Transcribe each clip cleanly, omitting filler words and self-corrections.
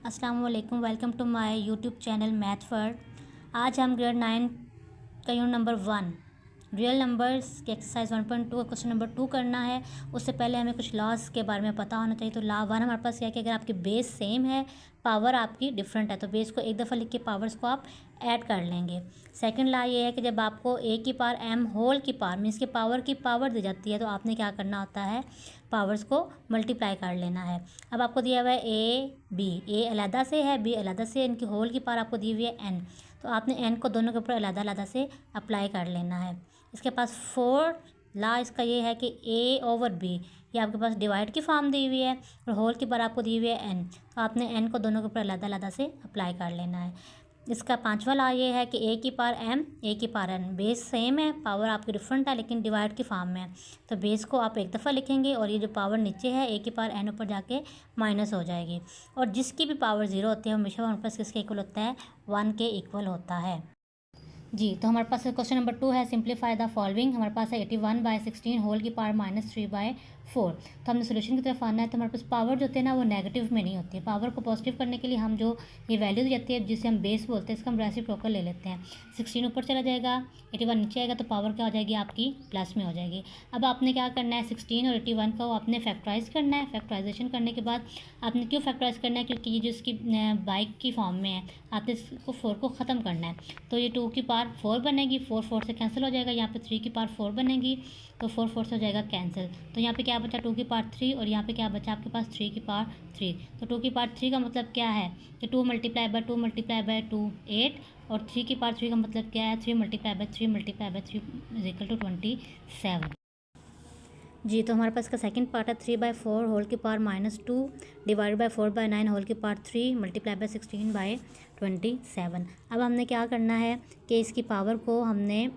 अस्सलाम वालेकुम। Welcome to my YouTube channel math word. आज हम ग्रेड 9 का यूनिट नंबर 1 रियल नंबर्स के एक्सरसाइज 1.2 का क्वेश्चन नंबर 2 करना है। उससे पहले हमें कुछ लॉस के बारे में पता होना चाहिए। तो लॉ 1 हमारे पास क्या है कि अगर आपकी बेस सेम है, पावर आपकी डिफरेंट है, तो बेस को एक दफ़ा लिख के पावर्स को आप ऐड कर लेंगे। सेकंड लॉ ये है कि जब आपको ए की पावर एम होल की पावर मीन्स की पावर दी जाती है, तो आपने क्या करना होता है, पावर्स को मल्टीप्लाई कर लेना है। अब आपको दिया हुआ है ए अलहदा से है, बी अलहदा से, इनकी होल की पावर आपको दी हुई है एन, तो आपने एन को दोनों के ऊपर अलहदा अलहदा से अप्लाई कर लेना है। इसके पास फोर्थ लॉ इसका ये है कि ए ओवर बी, ये आपके पास डिवाइड की फॉर्म दी हुई है और होल की पावर आपको दी हुई है एन, तो आपने एन को दोनों के ऊपर अलहदा अलहदा से अप्लाई कर लेना है। इसका पांचवा लॉ ये है कि ए की पावर एम ए की पावर एन, बेस सेम है, पावर आपकी डिफरेंट है लेकिन डिवाइड की फॉर्म में है, तो बेस को आप एक दफ़ा लिखेंगे और ये जो पावर नीचे है ए की पावर एन ऊपर जाके माइनस हो जाएगी। और जिसकी भी पावर ज़ीरो होती है हमेशा वन प्लस किसके इक्वल होता है, 1 के इक्वल होता है। जी, तो हमारे पास क्वेश्चन नंबर 2 है सिंप्लीफाई द फॉलोइंग। हमारे पास है 81/16 होल की पावर -3/4। तो हमने सोल्यूशन की तरफ आना है। तो हमारे पास पावर जो होती है ना, वो नेगेटिव में नहीं होती है। पावर को पॉजिटिव करने के लिए हम जो ये वैल्यू दी जाती है जिसे हम बेस बोलते हैं, इसका हम रेसिप्रोकल ले लेते हैं। 16 ऊपर चला जाएगा, 81 नीचे आएगा, तो पावर क्या हो जाएगी आपकी, प्लस में हो जाएगी। अब आपने क्या करना है, 16 और 81 को आपने फैक्टराइज करना है। फैक्टराइजेशन करने के बाद आपने क्यों फैक्टराइज करना है, क्योंकि ये जो इसकी बाइक की फॉर्म में है, आपने इसको 4 को ख़त्म करना है। तो ये 2 की पावर 4 बनेगी, 4 4 से कैंसिल हो जाएगा। यहाँ पे 3 की पावर 4 बनेगी, तो 4 4 से हो जाएगा कैंसिल। तो यहाँ पे क्या बचा, 2 की पावर 3, और यहाँ पे क्या बचा आपके पास 3 की पावर 3। तो 2 की पावर 3 का मतलब क्या है कि 2 मल्टीप्लाई बाय 2 मल्टीप्लाई बाय 2 8, और 3 की पावर 3 का मतलब क्या है, 3 multiply by 3 multiply by 3 is equal to 27। जी, तो हमारे पास का सेकंड पार्ट है 3/4 होल की पावर -2 डिवाइड बाय 4/9 होल की पावर 3 मल्टीप्लाई बाय 16/27। अब हमने क्या करना है कि इसकी पावर को हम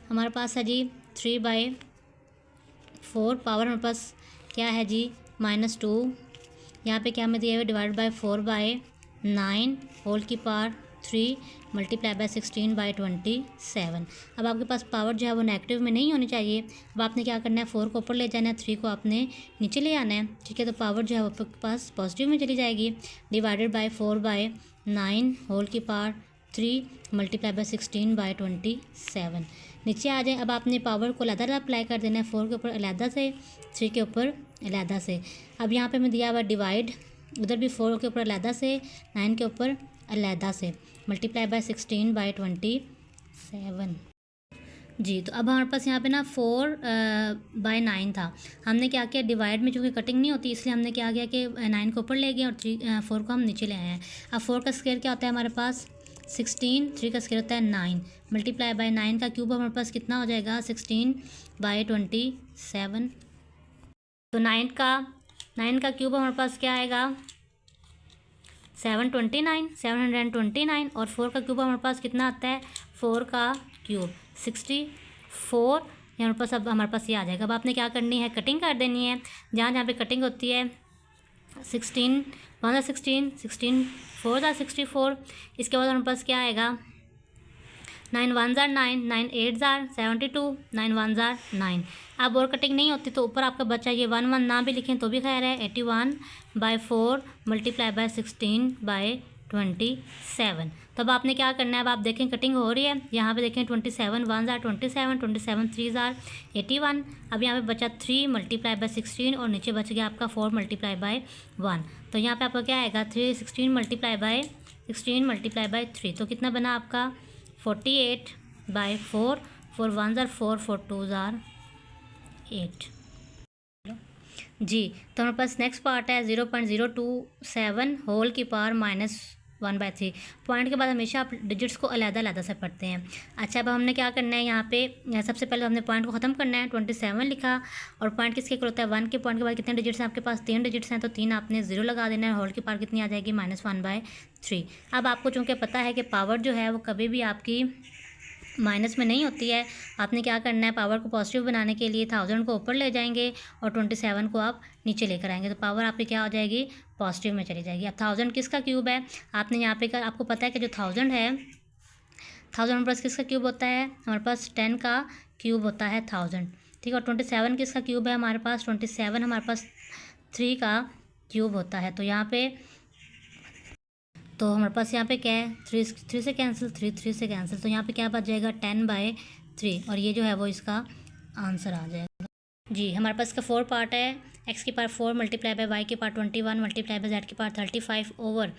हमारे पास है जी 3/4, पावर हमारे पास क्या है जी -2, यहाँ पे क्या हमें दिया हुआ है डिवाइड बाय 4/9 होल की पावर 3 मल्टीप्लाई बाय 16/27। अब आपके पास पावर जो है वो नेगेटिव में नहीं होनी चाहिए। अब आपने क्या करना है, 4 को ऊपर ले जाना है, 3 को आपने नीचे ले आना है, ठीक है। तो पावर जो है वो आपके पास पॉजिटिव में चली जाएगी। डिवाइडेड बाय 4/9 होल की पावर 3 मल्टीप्लाई बाय 16/27 नीचे आ जाए। अब आपने पावर को अलग अप्लाई कर देना है, 4 के ऊपर अलहदा से, 3 के ऊपर अलहदा से। अब यहाँ पे हमें दिया हुआ डिवाइड, उधर भी 4 के ऊपर अलहदा से, 9 के ऊपर अलहदा से, मल्टीप्लाई बाय 16/27। जी, तो अब हमारे पास यहाँ पे ना 4/9 था। हमने क्या किया, डिवाइड में चूँकि कटिंग नहीं होती इसलिए हमने क्या किया कि 9 को ऊपर ले गए और 4 को हम नीचे ले आए हैं। अब 4 का स्क्वायर क्या होता है हमारे पास 16, 3 का स्क्वायर होता है 9, मल्टीप्लाई बाय 9 का क्यूब हमारे पास कितना हो जाएगा 16/27। तो 9 का क्यूब हमारे पास क्या आएगा 729, और 4 का क्यूब हमारे पास कितना आता है, 4 का क्यूब 64, हमारे पास अब हमारे पास ये आ जाएगा। अब आपने क्या करनी है, कटिंग कर देनी है। जहाँ जहाँ पे कटिंग होती है 16 1 16 16 4 64, इसके बाद हमारे पास क्या आएगा 9 1 9 9 8 72 9 1 9। अब और कटिंग नहीं होती तो ऊपर आपका बच्चा ये 1 1 ना भी लिखें तो भी खैर है। 81/4 मल्टीप्लाई बाय 16/27। तो अब आपने क्या करना है, अब आप देखें कटिंग हो रही है, यहाँ पे देखें 27 1 27 27 3 81। अब यहाँ पे बचा 3 मल्टीप्लाई बाय 16 और नीचे बच गया आपका 4 मल्टीप्लाई बाय 1। तो यहाँ पे आपका क्या आएगा 16 मल्टीप्लाई बाय 3, तो कितना बना आपका 48/4, 4 1 4 4 2 8। जी, तो हमारे पास नेक्स्ट पार्ट है 0.027 होल की पावर -1/3। पॉइंट के बाद हमेशा आप डिजिट्स को अलग अलग से पढ़ते हैं। अच्छा, अब हमने क्या करना है, यहाँ पे सबसे पहले हमने पॉइंट को ख़त्म करना है। 27 लिखा, और पॉइंट किसके इक्वल होता है 1 के। पॉइंट के बाद कितने डिजिट्स हैं आपके पास, 3 डिजिट्स हैं, तो 3 आपने 0 लगा देना है। होल की पावर कितनी आ जाएगी -1/3। अब आपको चूँकि पता है कि पावर जो है वो कभी भी आपकी माइनस में नहीं होती है, आपने क्या करना है, पावर को पॉजिटिव बनाने के लिए 1000 को ऊपर ले जाएंगे और 27 को आप नीचे लेकर आएंगे, तो पावर आपकी क्या हो जाएगी, पॉजिटिव में चली जाएगी। अब 1000 किसका क्यूब है, आपने यहाँ पे आपको पता है कि जो 1000 है, 1000 हमारे पास किसका क्यूब होता है, हमारे पास 10 का क्यूब होता है 1000, ठीक है। और 27 किसका क्यूब है हमारे पास, 27 हमारे पास 3 का क्यूब होता है। तो यहाँ पे तो हमारे पास यहाँ पे क्या है, 3 से कैंसिल, 3 से कैंसिल, तो यहाँ पे क्या बच जाएगा 10/3, और ये जो है वो इसका आंसर आ जाएगा। जी हमारे पास इसका 4 पार्ट है, x की पावर 4 मल्टीप्लाई बाय y की पावर 21 मल्टीप्लाई बाय z की पावर 35 ओवर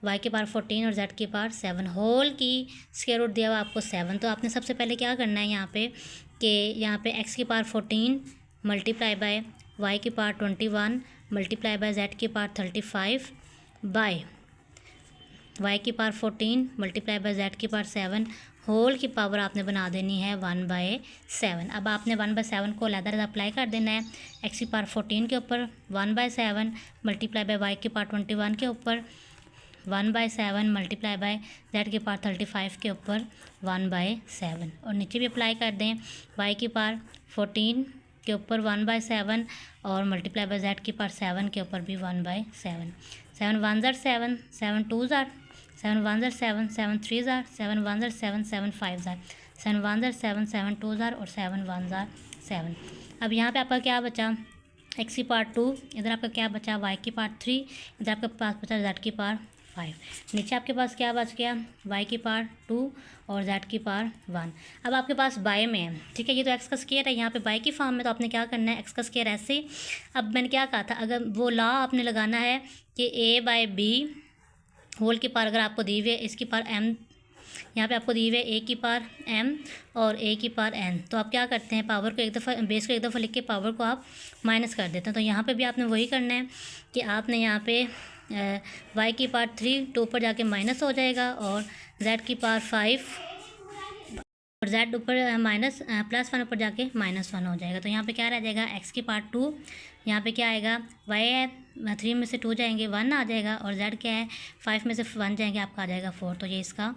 y की पावर 14 और z की पावर 7 होल की स्क्वायर रूट दिया हुआ आपको 7। तो आपने सबसे पहले क्या करना है यहाँ पे कि यहाँ पे x की पावर 14 मल्टीप्लाई बाय y की पावर 21 मल्टीप्लाई बाय z की पावर 35 बाय y की पावर 14 मल्टीप्लाई बाय z की पावर 7 होल की पावर आपने बना देनी है 1/7। अब आपने 1/7 को अलग अप्लाई कर देना है x की पावर 14 के ऊपर 1/7 मल्टीप्लाई बाय y की पावर 21 के ऊपर 1/7 मल्टीप्लाई बाय z की पावर 35 के ऊपर 1/7, और नीचे भी अप्लाई कर दें y की पावर 14 के ऊपर 1/7 और मल्टीप्लाई बाय z की पावर 7 के ऊपर भी 1/7। 7 1 ज़ार 7, 7 2 ज़ार 7 1 ज़ार 7, 7 3 ज़ार 7 1 ज़ार 7, 7 5 ज़ार 7 1 ज़ार 7, 7 2 ज़ार और 7 1 ज़ार 7। अब यहाँ पे आपका क्या बचा, x की पावर 2, इधर आपका क्या बचा y की पावर 3, इधर आपके पास बचा z की पावर 5। नीचे आपके पास क्या बच गया, y की पावर 2 और z की पावर 1। अब आपके पास बाय में है, ठीक है, ये तो x का स्क्वायर है, यहाँ पे बाय की फॉर्म में, तो आपने क्या करना है x का स्क्वायर ऐसे। अब मैंने क्या कहा था, अगर वो लॉ आपने लगाना है कि a/b होल की पावर अगर आपको दी हुई है, इसकी पावर m, यहाँ पे आपको दी हुई है a की पावर m और a की पावर n, तो आप क्या करते हैं पावर को एक दफ़ा, बेस को एक दफ़ा लिख के पावर को आप माइनस कर देते हैं। तो यहाँ पे भी आपने वही करना है कि आपने यहाँ पे y की पावर 3 2 पर जाके माइनस हो जाएगा और z की पावर 5 और z ऊपर माइनस +1 ऊपर जाके -1 हो जाएगा। तो यहाँ पे क्या रह जाएगा, x की पावर 2, यहाँ पे क्या आएगा, y है 3 में से 2 जाएंगे 1 आ जाएगा, और z क्या है 5 में से 1 जाएंगे आपका आ जाएगा 4। तो ये इसका